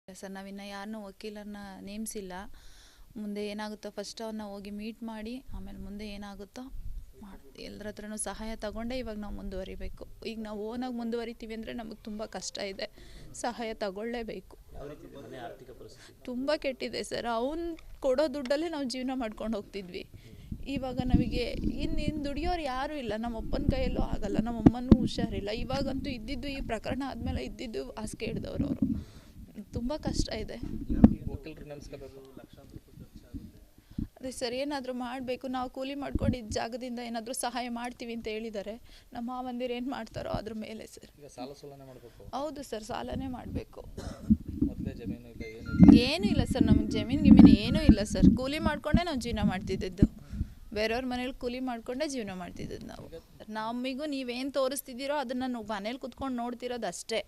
Sir ನಾವಿನ್ನು ಯಾರನ್ನೂ ವಕೀಲರನ್ನ ನೇಮಿಸಿಲ್ಲ. ಮುಂದೆ ಏನಾಗುತ್ತೋ ಫಸ್ಟ್ ಅವ್ರನ್ನ ಹೋಗಿ ಮೀಟ್ ಮಾಡಿ ಆಮೇಲೆ ಮುಂದೆ ಏನಾಗುತ್ತೋ ಎಲ್ಲರ ಹತ್ರನೂ ಸಹಾಯ ತಗೊಂಡೇ ಇವಾಗ ನಾವು ಮುಂದುವರಿಬೇಕು. ಈಗ ನಾವು ಓನಾಗಿ ಮುಂದುವರಿತೀವಿ ಅಂದರೆ ನಮಗೆ ತುಂಬ ಕಷ್ಟ ಇದೆ, ಸಹಾಯ ತಗೊಳ್ಳೇಬೇಕು. ತುಂಬ ಕೆಟ್ಟಿದೆ ಸರ್. ಅವ್ನು ಕೊಡೋ ದುಡ್ಡಲ್ಲೇ ನಾವು ಜೀವನ ಮಾಡ್ಕೊಂಡು ಹೋಗ್ತಿದ್ವಿ. ಇವಾಗ ನಮಗೆ ಇನ್ನು ದುಡಿಯೋರು ಯಾರೂ ಇಲ್ಲ. ನಮ್ಮ ಅಪ್ಪನ ಕೈಯಲ್ಲೂ ಆಗಲ್ಲ, ನಮ್ಮ ಅಮ್ಮನೂ ಹುಷಾರಿಲ್ಲ. ಇವಾಗಂತೂ ಇದ್ದಿದ್ದು ಈ ಪ್ರಕರಣ ಆದಮೇಲೆ ಇದ್ದಿದ್ದು ಹಾಸಿಗೆ ಹಿಡ್ದವ್ರು ಅವರು. ತುಂಬ ಕಷ್ಟ ಇದೆ. ಅದೇ ಸರ್, ಏನಾದರೂ ಮಾಡಬೇಕು. ನಾವು ಕೂಲಿ ಮಾಡ್ಕೊಂಡಿದ್ದ ಜಾಗದಿಂದ ಏನಾದರೂ ಸಹಾಯ ಮಾಡ್ತೀವಿ ಅಂತ ಹೇಳಿದ್ದಾರೆ. ನಮ್ಮ ಮಾವಂದಿರು ಏನು ಮಾಡ್ತಾರೋ ಅದ್ರ ಮೇಲೆ ಸರ್. ಹೌದು ಸರ್, ಸಾಲನೇ ಮಾಡಬೇಕು. ಏನೂ ಇಲ್ಲ ಸರ್, ನಮಗೆ ಜಮೀನು ಏನೂ ಇಲ್ಲ ಸರ್. ಕೂಲಿ ಮಾಡಿಕೊಂಡೇ ನಾವು ಜೀವನ ಮಾಡ್ತಿದ್ದದ್ದು. ಬೇರೆಯವ್ರ ಮನೇಲಿ ಕೂಲಿ ಮಾಡಿಕೊಂಡೇ ಜೀವನ ಮಾಡ್ತಿದ್ದದ್ದು ನಾವು. ನಮಗೂ ನೀವೇನು ತೋರಿಸ್ತಿದ್ದೀರೋ ಅದನ್ನು ಮನೇಲಿ ಕುತ್ಕೊಂಡು ನೋಡ್ತಿರೋದು ಅಷ್ಟೇ.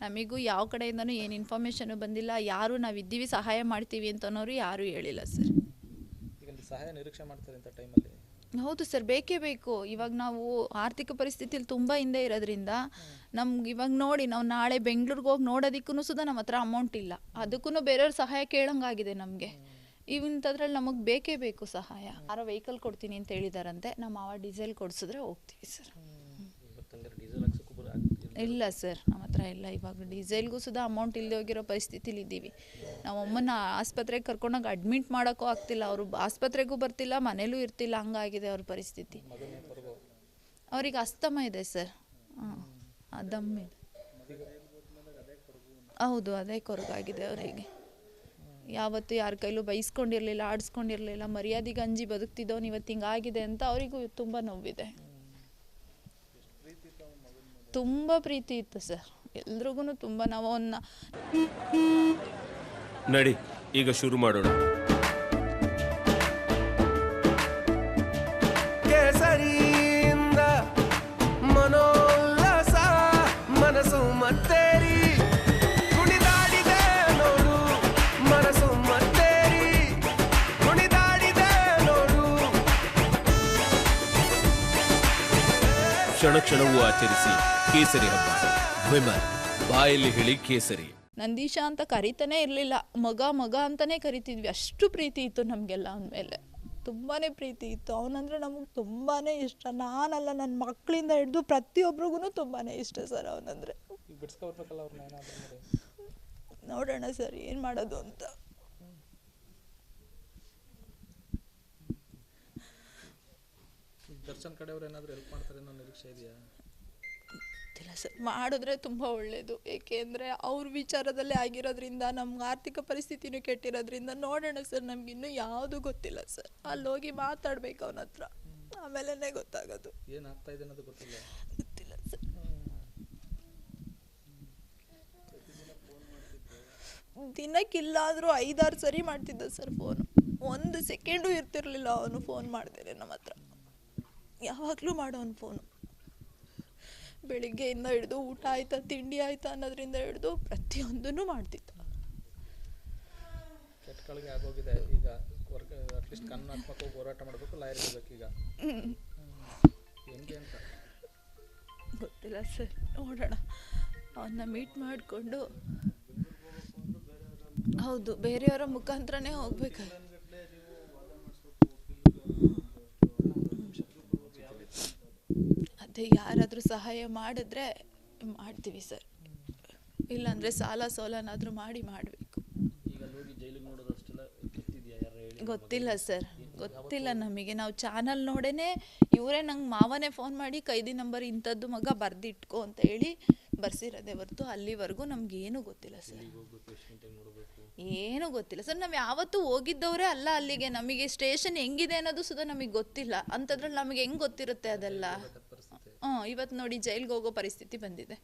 ನಮಗೂ ಯಾವ ಕಡೆಯಿಂದನೂ ಏನು ಇನ್ಫಾರ್ಮೇಷನು ಬಂದಿಲ್ಲ. ಯಾರು ನಾವಿದ್ದೀವಿ ಸಹಾಯ ಮಾಡ್ತೀವಿ ಅಂತನೋರು ಯಾರೂ ಹೇಳಿಲ್ಲ ಸರ್. ಸಹಾಯ ನಿರೀಕ್ಷೆ ಮಾಡ್ತಾರೆ ಅಂತ ಟೈಮಲ್ಲಿ. ಹೌದು ಸರ್, ಬೇಕೇ ಬೇಕು. ಇವಾಗ ನಾವು ಆರ್ಥಿಕ ಪರಿಸ್ಥಿತಿಯಲ್ಲಿ ತುಂಬ ಹಿಂದೆ ಇರೋದ್ರಿಂದ ನಮ್ಗೆ ಇವಾಗ ನೋಡಿ, ನಾವು ನಾಳೆ ಬೆಂಗಳೂರಿಗೆ ಹೋಗಿ ನೋಡೋದಕ್ಕೂ ಸುಧಾ ನಮ್ಮ ಹತ್ರ ಅಮೌಂಟ್ ಇಲ್ಲ. ಅದಕ್ಕೂ ಬೇರೆಯವ್ರ ಸಹಾಯ ಕೇಳಂಗಾಗಿದೆ ನಮಗೆ. ಇಂಥದ್ರಲ್ಲಿ ನಮಗೆ ಬೇಕೇ ಬೇಕು ಸಹಾಯ. ಯಾರೋ ವೆಹಿಕಲ್ ಕೊಡ್ತೀನಿ ಅಂತ ಹೇಳಿದಾರಂತೆ. ನಮ್ಮ ಮಾವ ಡೀಸೆಲ್ ಕೊಡಿಸಿದ್ರೆ ಹೋಗ್ತೀವಿ ಸರ್. ಇಲ್ಲ ಸರ್, ನಮ್ಮ ಹತ್ರ ಇಲ್ಲ. ಇವಾಗ ಡೀಸೆಲ್ಗೂ ಸುಧಾ ಅಮೌಂಟ್ ಇಲ್ಲದೆ ಹೋಗಿರೋ ಪರಿಸ್ಥಿತಿಲಿ ಇದ್ದೀವಿ. ನಾವು ಅಮ್ಮನ ಆಸ್ಪತ್ರೆಗೆ ಕರ್ಕೊಂಡೋಗಿ ಅಡ್ಮಿಟ್ ಮಾಡೋಕ್ಕೂ ಆಗ್ತಿಲ್ಲ. ಅವರು ಆಸ್ಪತ್ರೆಗೂ ಬರ್ತಿಲ್ಲ, ಮನೇಲೂ ಇರ್ತಿಲ್ಲ. ಹಂಗಾಗಿದೆ ಅವ್ರ ಪರಿಸ್ಥಿತಿ. ಅವ್ರಿಗೆ ಅಸ್ತಮ ಇದೆ ಸರ್. ದಮ್ ಇದೆ. ಹೌದು, ಅದೇ ಕೊರಗಾಗಿದೆ ಅವರಿಗೆ. ಯಾವತ್ತೂ ಯಾರ ಕೈಲೂ ಬೈಸ್ಕೊಂಡಿರಲಿಲ್ಲ, ಆಡಿಸ್ಕೊಂಡಿರಲಿಲ್ಲ. ಮರ್ಯಾದೆಗೆ ಅಂಜಿ ಬದುಕ್ತಿದ್ದವನು ಇವತ್ತು ಹಿಂಗಾಗಿದೆ ಅಂತ ಅವರಿಗೂ ತುಂಬ ನೋವಿದೆ. ತುಂಬ ಪ್ರೀತಿ ಇತ್ತು ಸರ್ ಎಲ್ರಿಗೂ. ತುಂಬ ನಾವು ಅವನ್ನ ನಡಿ ಈಗ ಶುರು ಮಾಡೋಣ. ಕೇಸರಿಯಿಂದ ಮನೋಲ್ಲಾಸ ಮನಸ್ಸು ಮತ್ತೇರಿ ಕುಣಿದಾಡಿದೆ ನೋಡು, ಮನಸ್ಸು ಮತ್ತೇರಿ ಕುಣಿದಾಡಿದೆ ನೋಡು. ಕ್ಷಣ ಕ್ಷಣವೂ ಆಚರಿಸಿ ಕೇಸರಿ ಹಬ್ಬ. ವಿಮಲ್ ಬಾಯಲ್ಲಿ ಹೇಳಿ ಕೇಸರಿ. ನಂದೀಶ ಅಂತ ಕರಿತಾನೆ ಇರಲಿಲ್ಲ, ಮಗ ಅಂತಾನೆ ಕರಿತಿದ್ವಿ. ಅಷ್ಟು ಪ್ರೀತಿ ಇತ್ತು ನಮಗೆಲ್ಲ ಅವನ ಮೇಲೆ. ತುಂಬಾ ಪ್ರೀತಿ ಇತ್ತು. ಅವನಂದ್ರೆ ನಮಗೆ ತುಂಬಾ ಇಷ್ಟ. ನಾನಲ್ಲ, ನನ್ನ ಮಕ್ಕಳಿಂದ ಹಿಡಿದು ಪ್ರತಿಯೊಬ್ಬರಿಗೂ ತುಂಬಾ ಇಷ್ಟ ಸರ್ ಅವನಂದ್ರೆ. ನೋಡೋಣ ಸರ್ ಏನು ಮಾಡೋದು ಅಂತ. ದರ್ಶನ್ ಕಡೆಯವರು ಏನಾದರೂ ಹೆಲ್ಪ್ ಮಾಡ್ತಾರೆ ಅನ್ನೋ ನಿರೀಕ್ಷೆ ಇದೆಯಾ? ಗೊತ್ತಿಲ್ಲ ಸರ್, ಮಾಡಿದ್ರೆ ತುಂಬ ಒಳ್ಳೆಯದು. ಏಕೆಂದರೆ ಅವ್ರ ವಿಚಾರದಲ್ಲೇ ಆಗಿರೋದ್ರಿಂದ ನಮ್ಗೆ ಆರ್ಥಿಕ ಪರಿಸ್ಥಿತಿನೂ ಕೆಟ್ಟಿರೋದ್ರಿಂದ. ನೋಡೋಣ ಸರ್, ನಮಗಿನ್ನೂ ಯಾವುದೂ ಗೊತ್ತಿಲ್ಲ ಸರ್. ಅಲ್ಲಿ ಹೋಗಿ ಮಾತಾಡ್ಬೇಕು ಅವನ ಹತ್ರ, ಆಮೇಲೆ ಗೊತ್ತಾಗೋದು. ಏನಾಗ್ತಾ ಇದೆ ಅನ್ನೋದು ಗೊತ್ತಿಲ್ಲ ಸರ್. ದಿನಕ್ಕಿಲ್ಲಾದರೂ 5-6 ಸರಿ ಮಾಡ್ತಿದ್ದ ಸರ್ ಫೋನು. 1 ಸೆಕೆಂಡು ಇರ್ತಿರ್ಲಿಲ್ಲ ಅವನು ಫೋನ್ ಮಾಡ್ದೇನೆ ನಮ್ಮ ಹತ್ರ. ಯಾವಾಗಲೂ ಮಾಡೋನು ಫೋನು. ಬೆಳಿಗ್ಗೆಯಿಂದ ಹಿಡಿದು ಊಟ ಆಯ್ತಾ, ತಿಂಡಿ ಆಯ್ತಾ ಅನ್ನೋದ್ರಿಂದ ಹಿಡಿದು ಪ್ರತಿಯೊಂದನ್ನು ಮಾಡ್ತಿದ್ದ. ಕೆಟ್ಟಗಳಿಗೆ ಆಗೋಗಿದೆ ಈಗ. ಅಟ್ಲೀಸ್ಟ್ ಕಾನೂನಾತ್ಮಕವಾಗಿ ಹೋರಾಟ ಮಾಡಬೇಕು, ಲಾಯರ್ ಇರಬೇಕು ಈಗ. ಹೆಂಗೆ ಅಂತ ಗೊತ್ತಿಲ್ಲ ಸರ್, ನೋಡೋಣ. ಅವನ್ನ ಮೀಟ್ ಮಾಡಿಕೊಂಡು, ಹೌದು, ಬೇರೆಯವರ ಮುಖಾಂತರನೇ ಹೋಗ್ಬೇಕು. ಅದೇ ಯಾರಾದರೂ ಸಹಾಯ ಮಾಡಿದ್ರೆ ಮಾಡ್ತೀವಿ ಸರ್. ಇಲ್ಲಾಂದರೆ ಸಾಲ ಸೋಲನಾದರೂ ಮಾಡಬೇಕು. ಗೊತ್ತಿಲ್ಲ ಸರ್, ಗೊತ್ತಿಲ್ಲ ನಮಗೆ. ನಾವು ಚಾನಲ್ ನೋಡೇನೆ ಇವರೇ ನಂಗೆ ಮಾವನೇ ಫೋನ್ ಮಾಡಿ ಕೈದಿ ನಂಬರ್ ಇಂಥದ್ದು ಮಗ ಬರ್ದಿಟ್ಕೋ ಅಂತ ಹೇಳಿ ಬರ್ಸಿರೋದೇ ಹೊರತು ಅಲ್ಲಿವರೆಗೂ ನಮಗೇನು ಗೊತ್ತಿಲ್ಲ ಸರ್. ಏನೂ ಗೊತ್ತಿಲ್ಲ ಸರ್. ನಾವು ಯಾವತ್ತೂ ಹೋಗಿದ್ದವರೇ ಅಲ್ಲ ಅಲ್ಲಿಗೆ. ನಮಗೆ ಸ್ಟೇಷನ್ ಹೆಂಗಿದೆ ಅನ್ನೋದು ಸುಧಾ ನಮಗೆ ಗೊತ್ತಿಲ್ಲ. ಅಂಥದ್ರಲ್ಲಿ ನಮಗೆ ಹೆಂಗೆ ಗೊತ್ತಿರುತ್ತೆ ಅದೆಲ್ಲ. ಇವತ್ತು ನೋಡಿ ಜೈಲ್ಗೆ ಹೋಗೋ ಪರಿಸ್ಥಿತಿ ಬಂದಿದೆ.